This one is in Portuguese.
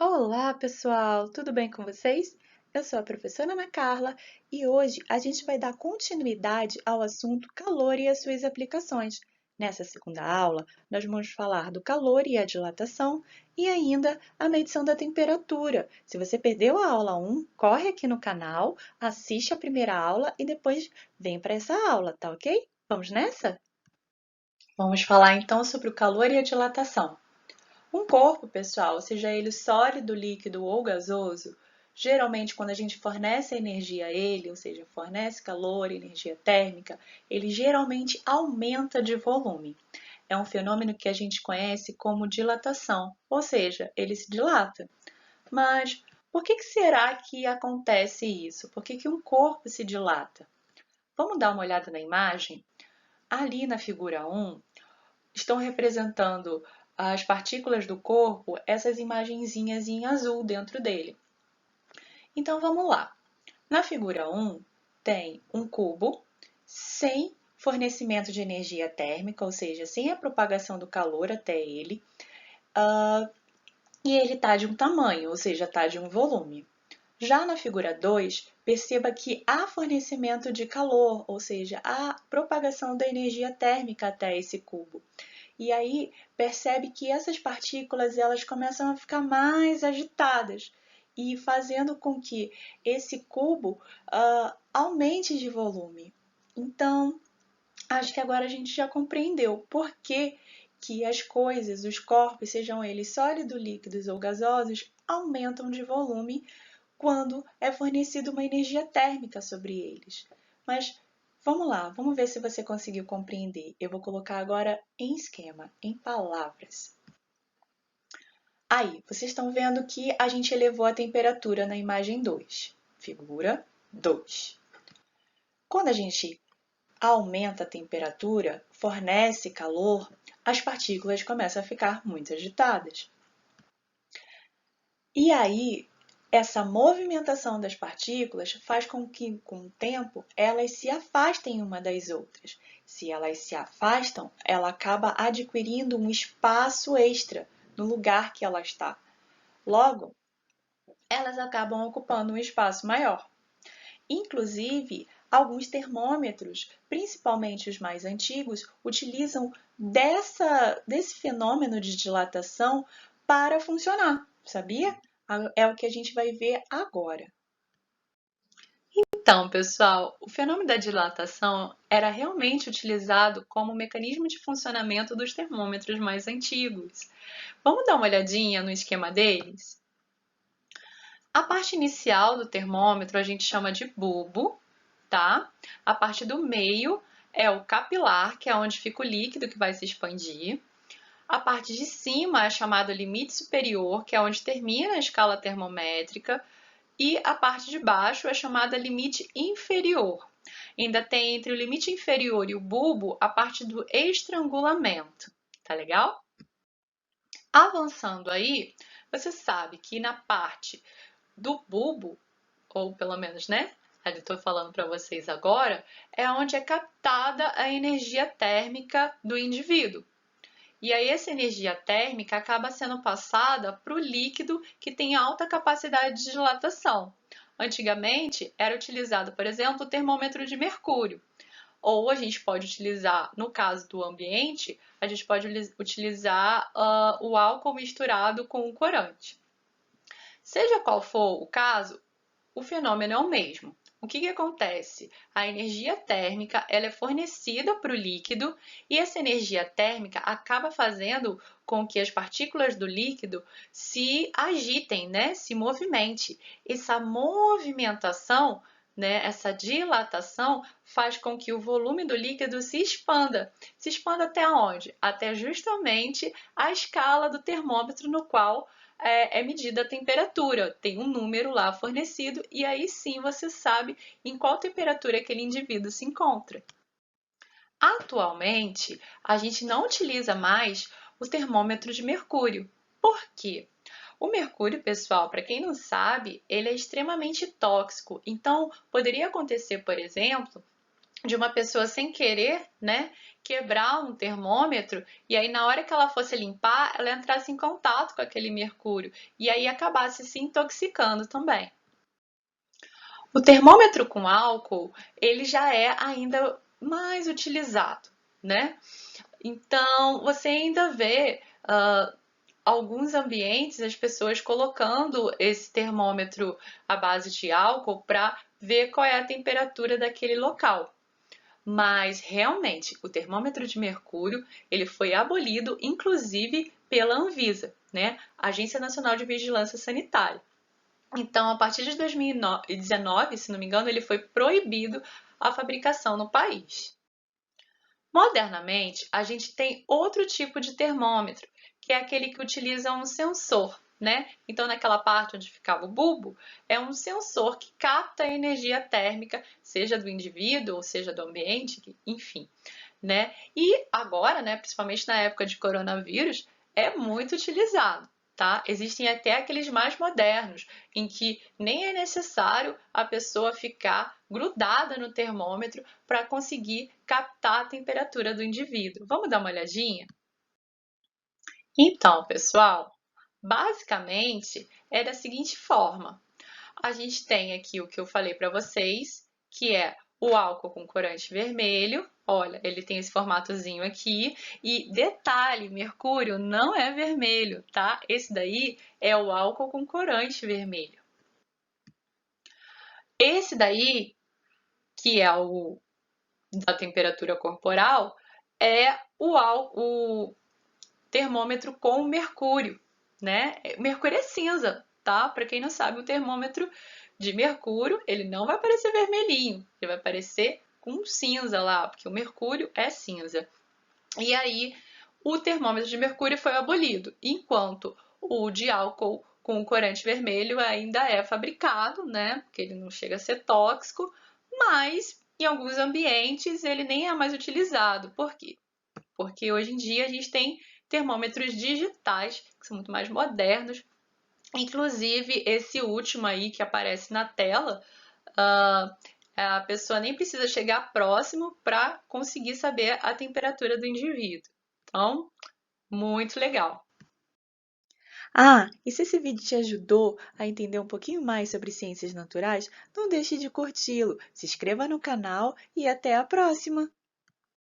Olá, pessoal! Tudo bem com vocês? Eu sou a professora Ana Carla e hoje a gente vai dar continuidade ao assunto calor e as suas aplicações. Nessa segunda aula, nós vamos falar do calor e a dilatação e ainda a medição da temperatura. Se você perdeu a aula 1, corre aqui no canal, assiste a primeira aula e depois vem para essa aula, tá ok? Vamos nessa? Vamos falar então sobre o calor e a dilatação. Um corpo, pessoal, seja ele sólido, líquido ou gasoso, geralmente quando a gente fornece energia a ele, ou seja, fornece calor, energia térmica, ele geralmente aumenta de volume. É um fenômeno que a gente conhece como dilatação, ou seja, ele se dilata. Mas por que será que acontece isso? Por que um corpo se dilata? Vamos dar uma olhada na imagem? Ali na figura 1, estão representando as partículas do corpo, essas imagenzinhas em azul dentro dele. Então vamos lá. Na figura 1, tem um cubo sem fornecimento de energia térmica, ou seja, sem a propagação do calor até ele, e ele está de um tamanho, ou seja, está de um volume. Já na figura 2, perceba que há fornecimento de calor, ou seja, há propagação da energia térmica até esse cubo. E aí percebe que essas partículas elas começam a ficar mais agitadas e fazendo com que esse cubo aumente de volume. Então, acho que agora a gente já compreendeu por que as coisas, os corpos, sejam eles sólidos, líquidos ou gasosos, aumentam de volume quando é fornecida uma energia térmica sobre eles. Mas vamos lá, vamos ver se você conseguiu compreender. Eu vou colocar agora em esquema, em palavras. Aí, vocês estão vendo que a gente elevou a temperatura na imagem 2, figura 2. Quando a gente aumenta a temperatura, fornece calor, as partículas começam a ficar muito agitadas. E aí, essa movimentação das partículas faz com que, com o tempo, elas se afastem uma das outras. Se elas se afastam, ela acaba adquirindo um espaço extra no lugar que ela está. Logo, elas acabam ocupando um espaço maior. Inclusive, alguns termômetros, principalmente os mais antigos, utilizam desse fenômeno de dilatação para funcionar, sabia? É o que a gente vai ver agora. Então, pessoal, o fenômeno da dilatação era realmente utilizado como mecanismo de funcionamento dos termômetros mais antigos. Vamos dar uma olhadinha no esquema deles? A parte inicial do termômetro a gente chama de bulbo, tá? A parte do meio é o capilar, que é onde fica o líquido que vai se expandir. A parte de cima é chamada limite superior, que é onde termina a escala termométrica. E a parte de baixo é chamada limite inferior. Ainda tem entre o limite inferior e o bulbo a parte do estrangulamento. Tá legal? Avançando aí, você sabe que na parte do bulbo, ou pelo menos, né? Eu estou falando para vocês agora, é onde é captada a energia térmica do indivíduo. E aí essa energia térmica acaba sendo passada para o líquido que tem alta capacidade de dilatação. Antigamente era utilizado, por exemplo, o termômetro de mercúrio. Ou a gente pode utilizar, no caso do ambiente, a gente pode utilizar o álcool misturado com o corante. Seja qual for o caso, o fenômeno é o mesmo. O que acontece? A energia térmica ela é fornecida para o líquido e essa energia térmica acaba fazendo com que as partículas do líquido se agitem, né? Se movimente. Essa movimentação, né? Essa dilatação faz com que o volume do líquido se expanda. Se expanda até onde? Até justamente a escala do termômetro no qual é medida a temperatura, tem um número lá fornecido e aí sim você sabe em qual temperatura aquele indivíduo se encontra. Atualmente, a gente não utiliza mais o termômetro de mercúrio. Por quê? O mercúrio, pessoal, para quem não sabe, ele é extremamente tóxico. Então, poderia acontecer, por exemplo, de uma pessoa sem querer, né, quebrar um termômetro e aí na hora que ela fosse limpar, ela entrasse em contato com aquele mercúrio e aí acabasse se intoxicando também. O termômetro com álcool, ele já é ainda mais utilizado, né? Então, você ainda vê alguns ambientes as pessoas colocando esse termômetro à base de álcool para ver qual é a temperatura daquele local. Mas realmente, o termômetro de mercúrio, ele foi abolido inclusive pela Anvisa, né? Agência Nacional de Vigilância Sanitária. Então, a partir de 2019, se não me engano, ele foi proibido a fabricação no país. Modernamente, a gente tem outro tipo de termômetro, que é aquele que utiliza um sensor, né? Então, naquela parte onde ficava o bulbo, é um sensor que capta a energia térmica, seja do indivíduo ou seja do ambiente, enfim, né? E agora, né, principalmente na época de coronavírus, é muito utilizado. Tá? Existem até aqueles mais modernos, em que nem é necessário a pessoa ficar grudada no termômetro para conseguir captar a temperatura do indivíduo. Vamos dar uma olhadinha? Então, pessoal, basicamente é da seguinte forma: a gente tem aqui o que eu falei para vocês, que é o álcool com corante vermelho. Olha, ele tem esse formatozinho aqui. E detalhe, mercúrio não é vermelho, tá? Esse daí é o álcool com corante vermelho. Esse daí, que é o da temperatura corporal, é o termômetro com mercúrio, né? Mercúrio é cinza, tá? Para quem não sabe, o termômetro de mercúrio, ele não vai parecer vermelhinho, ele vai parecer com cinza lá, porque o mercúrio é cinza. E aí, o termômetro de mercúrio foi abolido, enquanto o de álcool com corante vermelho ainda é fabricado, né? Porque ele não chega a ser tóxico, mas em alguns ambientes ele nem é mais utilizado. Por quê? Porque hoje em dia a gente tem termômetros digitais que são muito mais modernos. Inclusive, esse último aí que aparece na tela, a pessoa nem precisa chegar próximo para conseguir saber a temperatura do indivíduo. Então, muito legal. Ah, e se esse vídeo te ajudou a entender um pouquinho mais sobre ciências naturais, não deixe de curti-lo, se inscreva no canal e até a próxima!